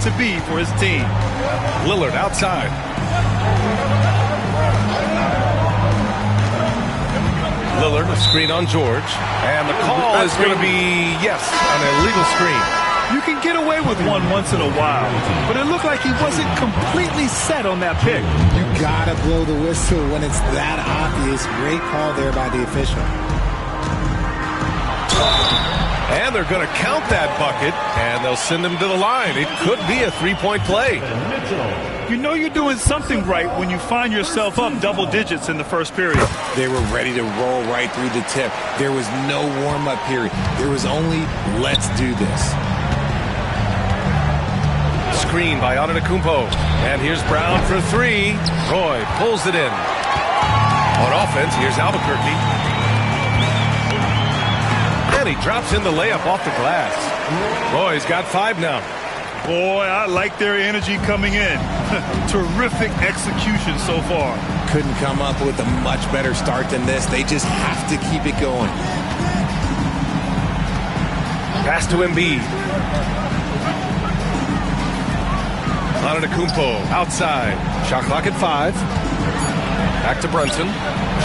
to be for his team. Lillard outside. Lillard, a screen on George. And the call is going to be, yes, an illegal screen. You can get away with one once in a while, but it looked like he wasn't completely set on that pick. You gotta blow the whistle when it's that obvious. Great call there by the official. And they're going to count that bucket, and they'll send him to the line. It could be a three-point play. You know you're doing something right when you find yourself up double digits in the first period. They were ready to roll right through the tip. There was no warm-up period. There was only, let's do this. Screen by Antetokounmpo. And here's Brown for three. Roy pulls it in. On offense, here's Albuquerque. And he drops in the layup off the glass. Roy's got 5 now. Boy, I like their energy coming in. Terrific execution so far. Couldn't come up with a much better start than this. They just have to keep it going. Pass to Embiid. Antetokounmpo outside. Shot clock at 5. Back to Brunson.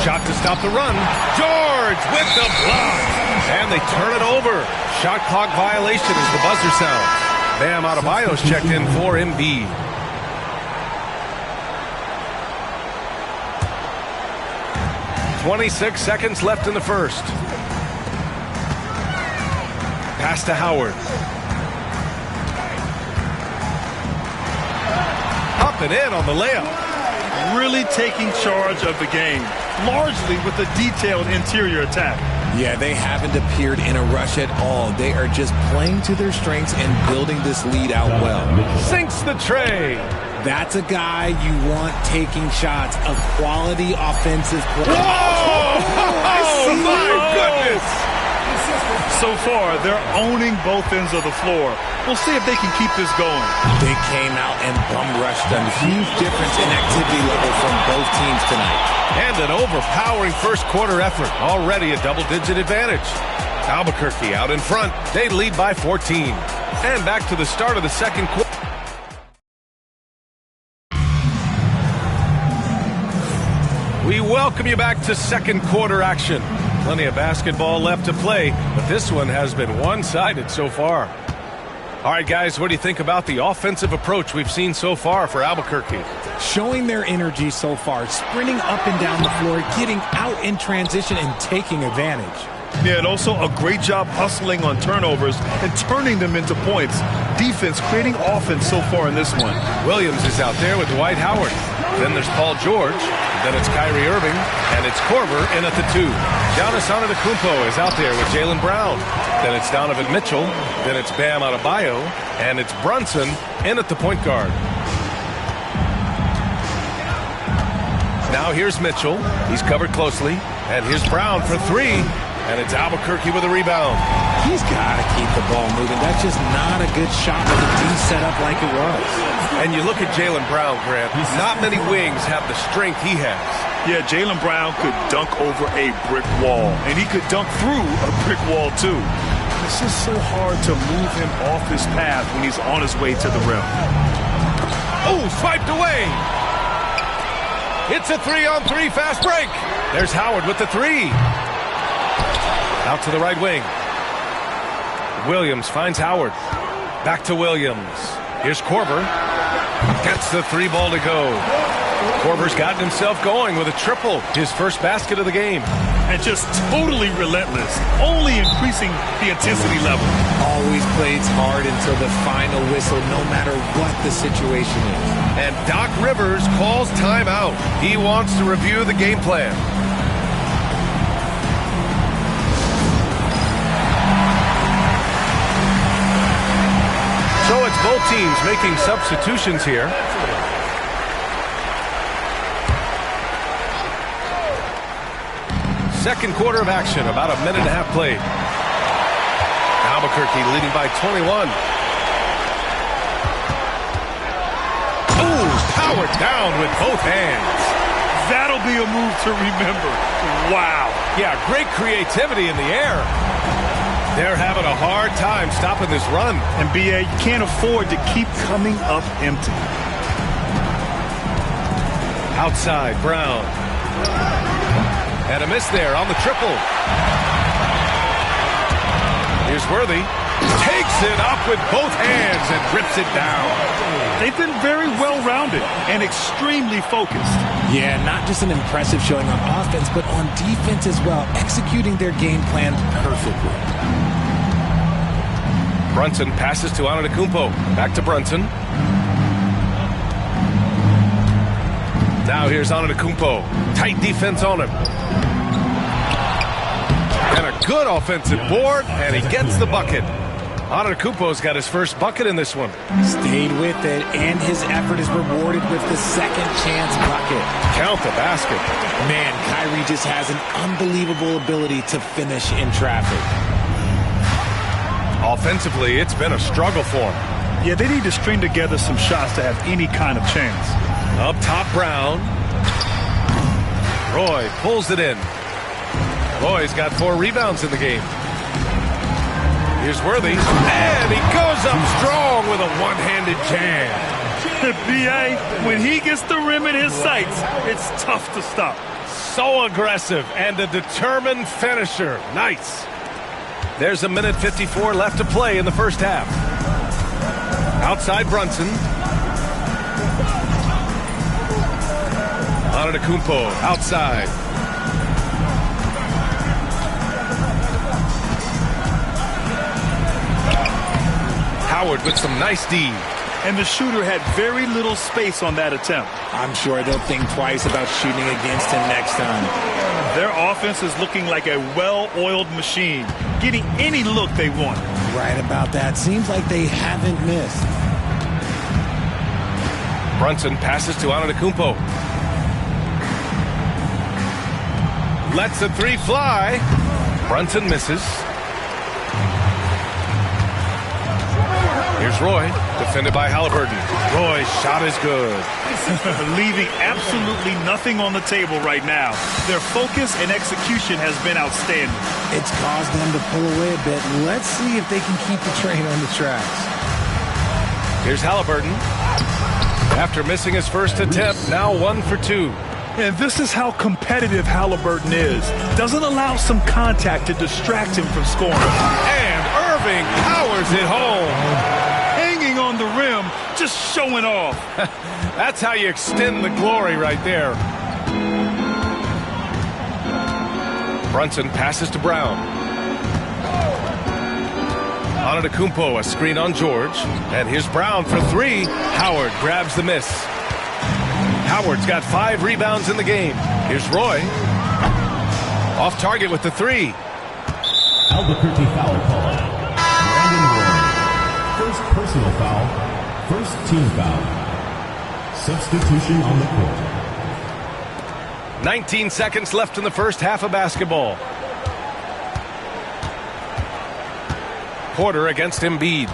Shot to stop the run. George with the block. And they turn it over. Shot clock violation as the buzzer sounds. Bam Adebayo's checked in for Embiid. "26 seconds left in the first. Pass to Howard. Up and in on the layup. Really taking charge of the game, largely with a detailed interior attack. Yeah, they haven't appeared in a rush at all. They are just playing to their strengths and building this lead out well. Sinks the tray. That's a guy you want taking shots. A quality offensive player. Whoa! Oh, my goodness! So far, they're owning both ends of the floor. We'll see if they can keep this going. They came out and bum rushed them. Huge difference in activity level from both teams tonight. And an overpowering first quarter effort. Already a double-digit advantage. Albuquerque out in front. They lead by 14. And back to the start of the second quarter. We welcome you back to second quarter action. Plenty of basketball left to play, but this one has been one-sided so far. All right, guys, what do you think about the offensive approach we've seen so far for Albuquerque? Showing their energy so far, sprinting up and down the floor, getting out in transition and taking advantage. Yeah, and also a great job hustling on turnovers and turning them into points. Defense creating offense so far in this one. Williams is out there with Dwight Howard. Then there's Paul George. Then it's Kyrie Irving. And it's Korver in at the 2. Giannis Antetokounmpo is out there with Jaylen Brown. Then it's Donovan Mitchell. Then it's Bam Adebayo. And it's Brunson in at the point guard. Now here's Mitchell. He's covered closely. And here's Brown for 3. And it's Albuquerque with a rebound. He's got to keep the ball moving. That's just not a good shot with the D set up like it was. And you look at Jaylen Brown, Grant. Not many wings have the strength he has. Yeah, Jaylen Brown could dunk over a brick wall. And he could dunk through a brick wall, too. It's just so hard to move him off his path when he's on his way to the rim. Oh, swiped away. It's a 3-on-3 fast break. There's Howard with the 3. Out to the right wing. Williams finds Howard. Back to Williams. Here's Korver. Gets the 3 ball to go. Korver's gotten himself going with a triple. His first basket of the game. And just totally relentless. Only increasing the intensity level. Always plays hard until the final whistle, no matter what the situation is. And Doc Rivers calls timeout. He wants to review the game plan. So it's both teams making substitutions here. Second quarter of action, about a minute and a half played. Albuquerque leading by 21. Ooh, powered down with both hands. That'll be a move to remember. Wow. Yeah, great creativity in the air. They're having a hard time stopping this run. And B.A., you can't afford to keep coming up empty. Outside, Brown. And a miss there on the triple. Here's Worthy. Takes it up with both hands and rips it down. They've been very well-rounded and extremely focused. Yeah, not just an impressive showing on offense, but on defense as well, executing their game plan perfectly. Brunson passes to Antetokounmpo. Back to Brunson. Now here's Antetokounmpo. Tight defense on him. And a good offensive board, and he gets the bucket. Antetokounmpo's got his first bucket in this one. Stayed with it, and his effort is rewarded with the second chance bucket. Count the basket. Man, Kyrie just has an unbelievable ability to finish in traffic. Offensively, it's been a struggle for him. Yeah, they need to string together some shots to have any kind of chance. Up top, Brown. Roy pulls it in. Roy's got 4 rebounds in the game. Here's Worthy, and he goes up strong with a one-handed jam. B.A., when he gets the rim in his sights, it's tough to stop. So aggressive and a determined finisher. Nice. There's 1:54 left to play in the first half. Outside Brunson. Antetokounmpo outside. Howard with some nice D. And the shooter had very little space on that attempt. I'm sure they'll think twice about shooting against him next time. Their offense is looking like a well-oiled machine, getting any look they want. Right about that. Seems like they haven't missed. Brunson passes to Antetokounmpo. Lets the 3 fly. Brunson misses. Here's Roy, defended by Halliburton. Roy's shot is good. Leaving absolutely nothing on the table right now. Their focus and execution has been outstanding. It's caused them to pull away a bit. Let's see if they can keep the train on the tracks. Here's Halliburton. After missing his first attempt, now 1 for 2. And this is how competitive Halliburton is. Doesn't allow some contact to distract him from scoring. And Irving powers it home. Hanging on the rim, just showing off. That's how you extend the glory right there. Brunson passes to Brown. Antetokounmpo, a screen on George. And here's Brown for 3. Howard grabs the miss. Howard's got 5 rebounds in the game. Here's Roy. Off target with the 3. Albuquerque foul call. Brandon Roy. First personal foul. First team foul. Substitution on the court. 19 seconds left in the first half of basketball. Porter against Embiid.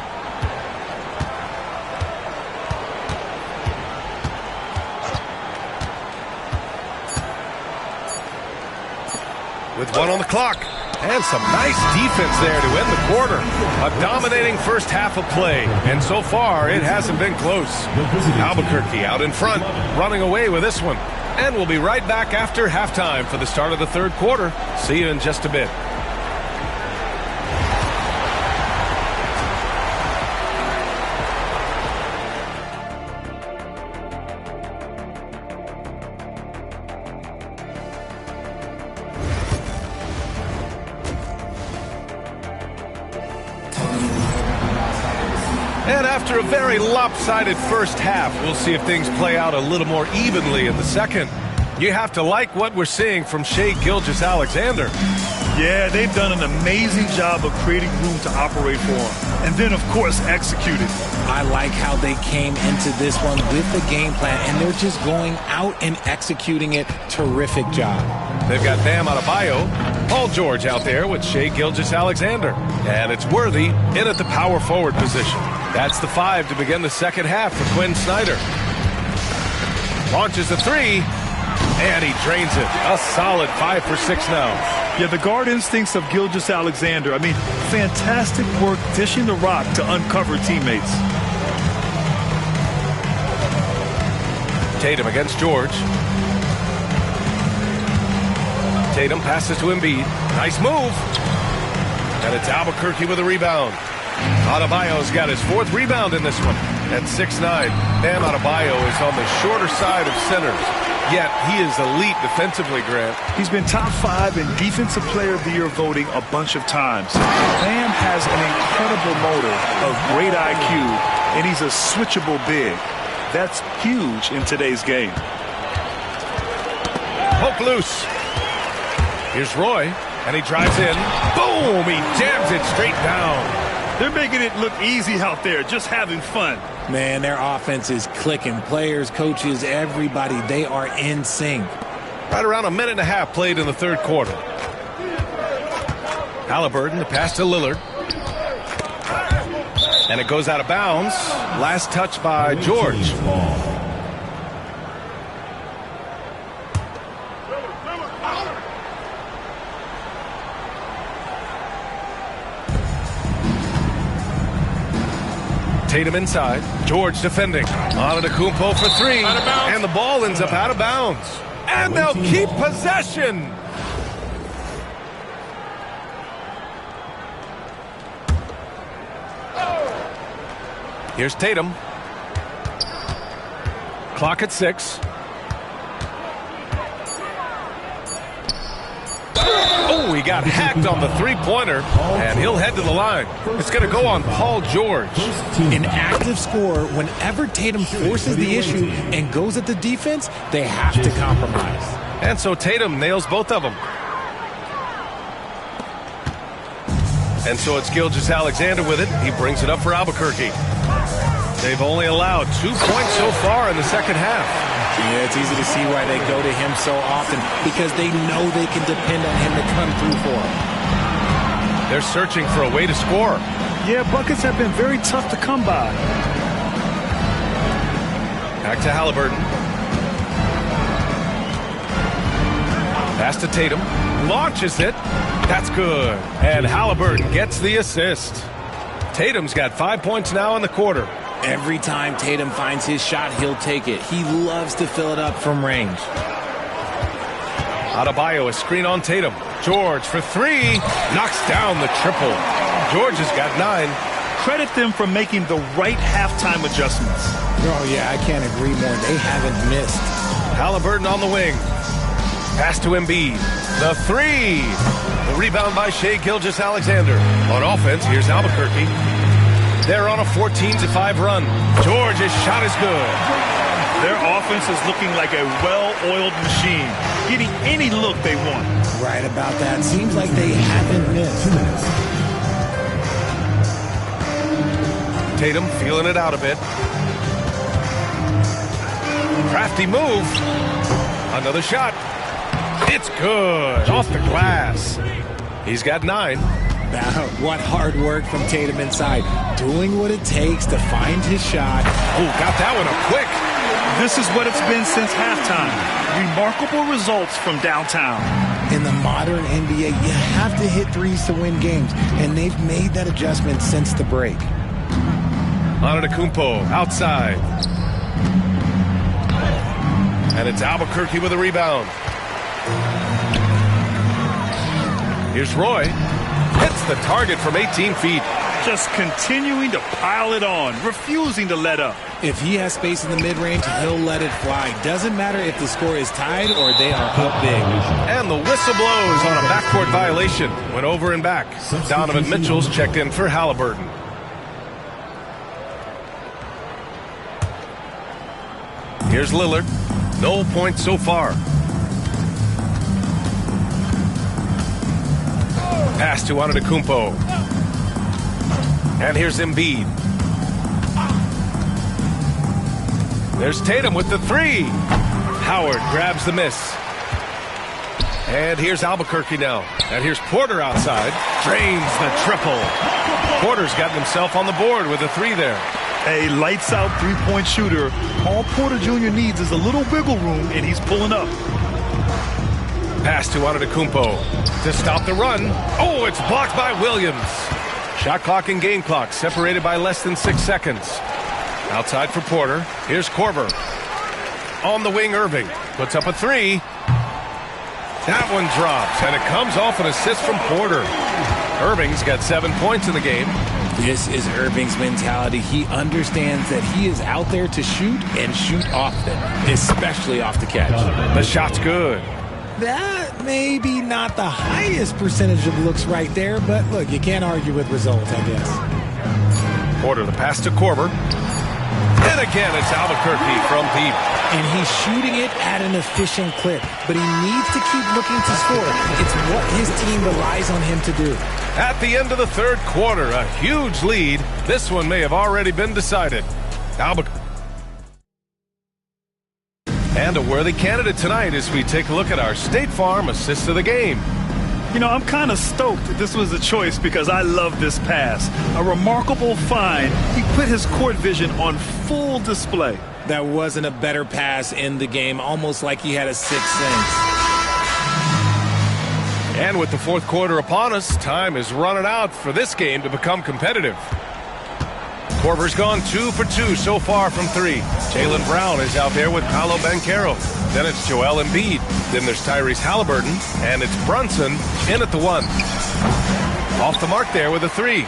With 1 on the clock. And some nice defense there to end the quarter. A dominating first half of play. And so far, it hasn't been close. Albuquerque out in front, running away with this one. And we'll be right back after halftime for the start of the third quarter. See you in just a bit. And after a very lopsided first half, we'll see if things play out a little more evenly in the second. You have to like what we're seeing from Shai Gilgeous-Alexander. Yeah, they've done an amazing job of creating room to operate for him. And then, of course, executed. I like how they came into this one with the game plan, and they're just going out and executing it. Terrific job. They've got Bam Adebayo, Paul George out there with Shai Gilgeous-Alexander. And it's Worthy in at the power forward position. That's the 5 to begin the second half for Quinn Snyder. Launches the 3, and he drains it. A solid 5 for 6 now. Yeah, the guard instincts of Gilgeous-Alexander. I mean, fantastic work dishing the rock to uncover teammates. Tatum against George. Tatum passes to Embiid. Nice move. And it's Albuquerque with a rebound. Adebayo's got his 4th rebound in this one. At 6'9", Bam Adebayo is on the shorter side of centers. Yet he is elite defensively, Grant. He's been top 5 in Defensive Player of the Year voting a bunch of times. Bam has an incredible motor, a great IQ, and he's a switchable big. That's huge in today's game. Poke loose. Here's Roy, and he drives in. Boom! He jams it straight down. They're making it look easy out there, just having fun. Man, their offense is clicking. Players, coaches, everybody, they are in sync. Right around a minute and a half played in the 3rd quarter. Halliburton, the pass to Lillard. And it goes out of bounds. Last touch by George. Tatum inside. George defending. Antetokounmpo for 3. And the ball ends up out of bounds. And they'll keep possession. Here's Tatum. Clock at 6. Oh, he got hacked on the 3-pointer, and he'll head to the line. It's going to go on Paul George. An active scorer, whenever Tatum forces the issue and goes at the defense, they have to compromise. And so Tatum nails both of them. And so it's Gilgeous-Alexander with it. He brings it up for Albuquerque. They've only allowed 2 points so far in the second half. Yeah, it's easy to see why they go to him so often, because they know they can depend on him to come through for them. They're searching for a way to score. Yeah, buckets have been very tough to come by. Back to Halliburton. Pass to Tatum. Launches it. That's good. And Halliburton gets the assist. Tatum's got 5 points now in the quarter. Every time Tatum finds his shot, he'll take it. He loves to fill it up from range. Adebayo, a screen on Tatum. George for 3. Knocks down the triple. George has got 9. Credit them for making the right halftime adjustments. Oh, yeah, I can't agree more. They haven't missed. Halliburton on the wing. Pass to Embiid. The 3. The rebound by Shai Gilgeous-Alexander. On offense, here's Albuquerque. They're on a 14-5 run. George's shot is good. Their offense is looking like a well-oiled machine, getting any look they want. Right about that. Seems like they haven't missed. Tatum feeling it out a bit. Crafty move. Another shot. It's good. Off the glass. He's got 9. Now, what hard work from Tatum inside. Doing what it takes to find his shot. Oh, got that one up quick. This is what it's been since halftime. Remarkable results from downtown. In the modern NBA, you have to hit threes to win games, and they've made that adjustment since the break. Antetokounmpo outside. And it's Albuquerque with a rebound. Here's Roy. Hits the target from 18 feet. Just continuing to pile it on, refusing to let up. If he has space in the mid-range, he'll let it fly. Doesn't matter if the score is tied or they are up big. And the whistle blows on a backcourt violation. Went over and back. Donovan Mitchell's checked in for Halliburton. Here's Lillard. No points so far. Pass to Antetokounmpo. And here's Embiid. There's Tatum with the 3. Howard grabs the miss. And here's Albuquerque now. And here's Porter outside. Drains the triple. Porter's gotten himself on the board with a 3 there. A lights-out three-point shooter. All Porter Jr. needs is a little wiggle room, and he's pulling up. Pass to Antetokounmpo to stop the run. Oh, it's blocked by Williams. Shot clock and game clock separated by less than 6 seconds. Outside for Porter. Here's Korver. On the wing, Irving puts up a three. That one drops, and it comes off an assist from Porter. Irving's got 7 points in the game. This is Irving's mentality. He understands that he is out there to shoot and shoot often, especially off the catch. The shot's good. That may be not the highest percentage of looks right there, but look, you can't argue with results, I guess. Porter, the pass to Korver. And again, it's Albuquerque from deep. And he's shooting it at an efficient clip, but he needs to keep looking to score. It's what his team relies on him to do. At the end of the third quarter, a huge lead. This one may have already been decided. Albuquerque. And a worthy candidate tonight as we take a look at our State Farm assist of the game. You know, I'm kind of stoked this was a choice because I love this pass. A remarkable find. He put his court vision on full display. That wasn't a better pass in the game, almost like he had a sixth sense. And with the fourth quarter upon us, time is running out for this game to become competitive. Korver's gone 2 for 2 so far from three. Jaylen Brown is out there with Paolo Banchero. Then it's Joel Embiid. Then there's Tyrese Halliburton. And it's Brunson in at the one. Off the mark there with a three.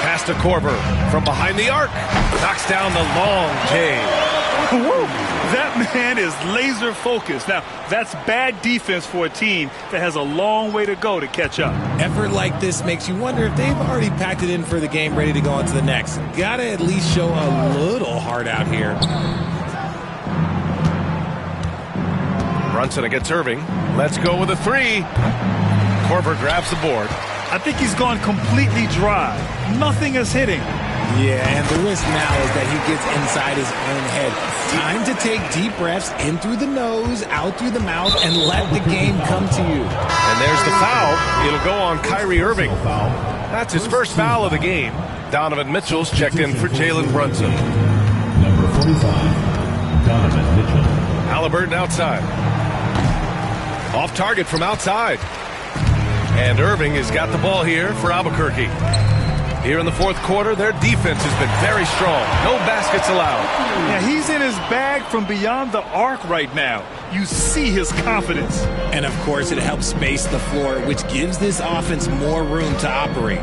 Pass to Korver from behind the arc. Knocks down the long J. Woo! That man is laser focused. Now, that's bad defense for a team that has a long way to go to catch up. Effort like this makes you wonder if they've already packed it in for the game, ready to go on to the next. Gotta at least show a little heart out here. Brunson against Irving. Let's go with a three. Korver grabs the board. I think he's gone completely dry. Nothing is hitting. Yeah, and the risk now is that he gets inside his own head. Time to take deep breaths in through the nose, out through the mouth, and let the game come to you. And there's the foul. It'll go on Kyrie Irving. That's his first foul of the game. Donovan Mitchell's checked in for Jalen Brunson. Number 45, Donovan Mitchell. Halliburton outside. Off target from outside. And Irving has got the ball here for Albuquerque. Here in the fourth quarter, their defense has been very strong. No baskets allowed. Yeah, he's in his bag from beyond the arc right now. You see his confidence. And, of course, it helps space the floor, which gives this offense more room to operate.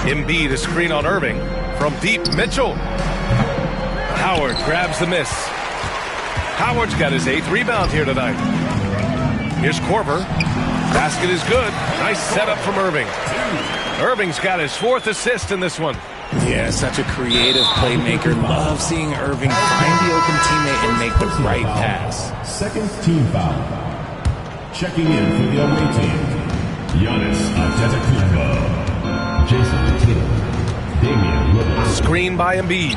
Embiid, a screen on Irving. From deep, Mitchell. Howard grabs the miss. Howard's got his 8th rebound here tonight. Here's Korver. Basket is good. Nice setup from Irving. Irving's got his 4th assist in this one. Yeah, such a creative playmaker. Love seeing Irving find the open teammate and make the right pass. Second team foul. Checking in for the away team, Giannis Antetokounmpo, Jason Tatum, Damian Lillard. Screen by Embiid.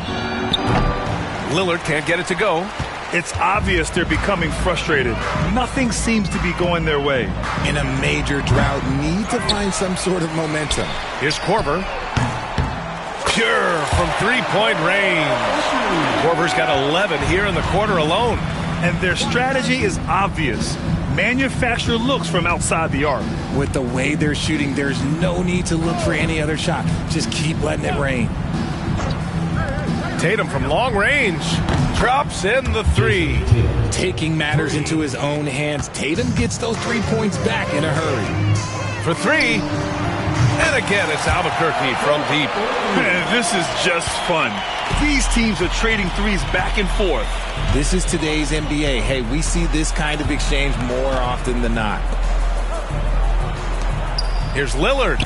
Lillard can't get it to go. It's obvious they're becoming frustrated. Nothing seems to be going their way. In a major drought, need to find some sort of momentum. Here's Korver. Pure from three-point range. Korver's got 11 here in the quarter alone. And their strategy is obvious. Manufacture looks from outside the arc. With the way they're shooting, there's no need to look for any other shot. Just keep letting it rain. Tatum from long range. Drops in the three. Taking matters into his own hands. Tatum gets those 3 points back in a hurry. For three. And again, it's Albuquerque from deep. Man, this is just fun. These teams are trading threes back and forth. This is today's NBA. Hey, we see this kind of exchange more often than not. Here's Lillard.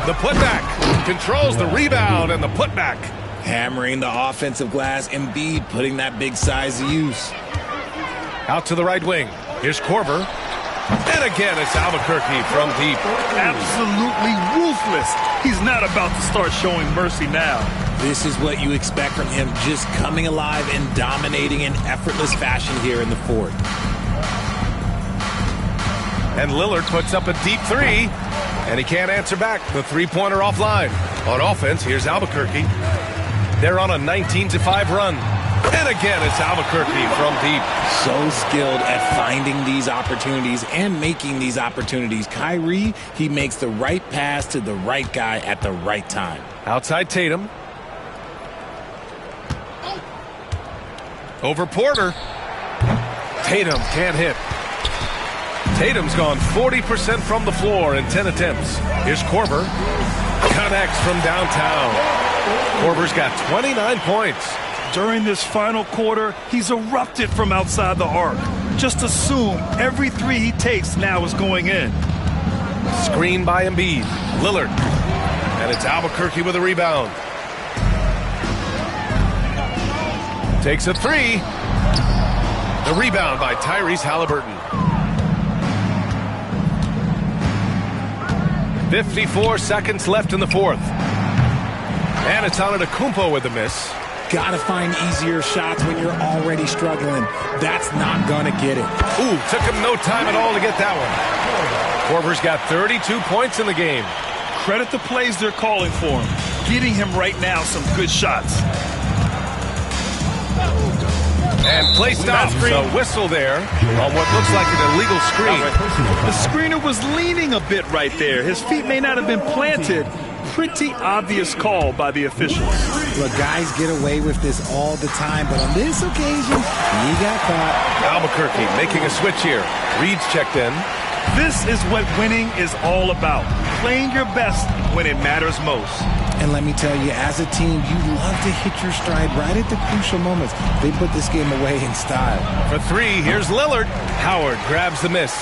The putback. Controls the rebound and the putback. Hammering the offensive glass. Embiid putting that big size to use. Out to the right wing. Here's Korver. And again, it's Albuquerque from deep. Absolutely ruthless. He's not about to start showing mercy now. This is what you expect from him, just coming alive and dominating in effortless fashion here in the fourth. And Lillard puts up a deep three, and he can't answer back. The three-pointer offline. On offense, here's Albuquerque. They're on a 19-5 run. And again, it's Albuquerque from deep. So skilled at finding these opportunities and making these opportunities. Kyrie, he makes the right pass to the right guy at the right time. Outside Tatum. Over Porter. Tatum can't hit. Tatum's gone 40% from the floor in 10 attempts. Here's Korver. Connects from downtown. Korver's got 29 points. During this final quarter, he's erupted from outside the arc. Just assume every three he takes now is going in. Screen by Embiid. Lillard. And it's Albuquerque with a rebound. Takes a three. The rebound by Tyrese Halliburton. 54 seconds left in the fourth. And it's Antetokounmpo with a miss. Gotta find easier shots when you're already struggling. That's not gonna get it. Ooh, took him no time at all to get that one. Korver's got 32 points in the game. Credit the plays they're calling for him. Getting him right now some good shots. And play stops. A whistle there on what looks like an illegal screen. The screener was leaning a bit right there. His feet may not have been planted. Pretty obvious call by the officials. Look, guys get away with this all the time, but on this occasion, he got caught. Albuquerque making a switch here. Reed's checked in. This is what winning is all about. Playing your best when it matters most. And let me tell you, as a team, you love to hit your stride right at the crucial moments. They put this game away in style. For three, here's Lillard. Howard grabs the miss.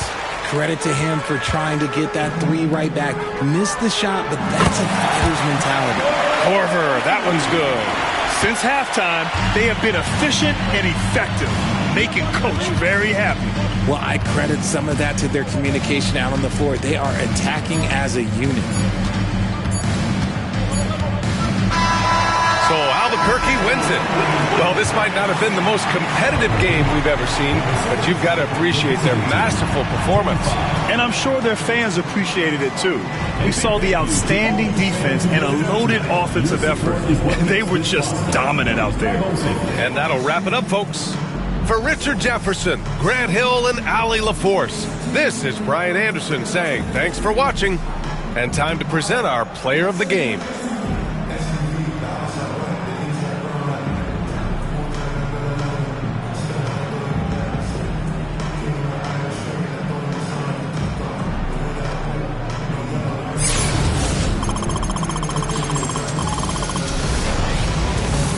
Credit to him for trying to get that three right back. Missed the shot, but that's a fighter's mentality. Korver, that one's good. Since halftime, they have been efficient and effective, making Coach very happy. Well, I credit some of that to their communication out on the floor. They are attacking as a unit. So Albuquerque wins it. Well, this might not have been the most competitive game we've ever seen, but you've got to appreciate their masterful performance. And I'm sure their fans appreciated it too. We saw the outstanding defense and a loaded offensive effort. They were just dominant out there. And that'll wrap it up, folks. For Richard Jefferson, Grant Hill, and Allie LaForce, this is Brian Anderson saying thanks for watching, and time to present our player of the game.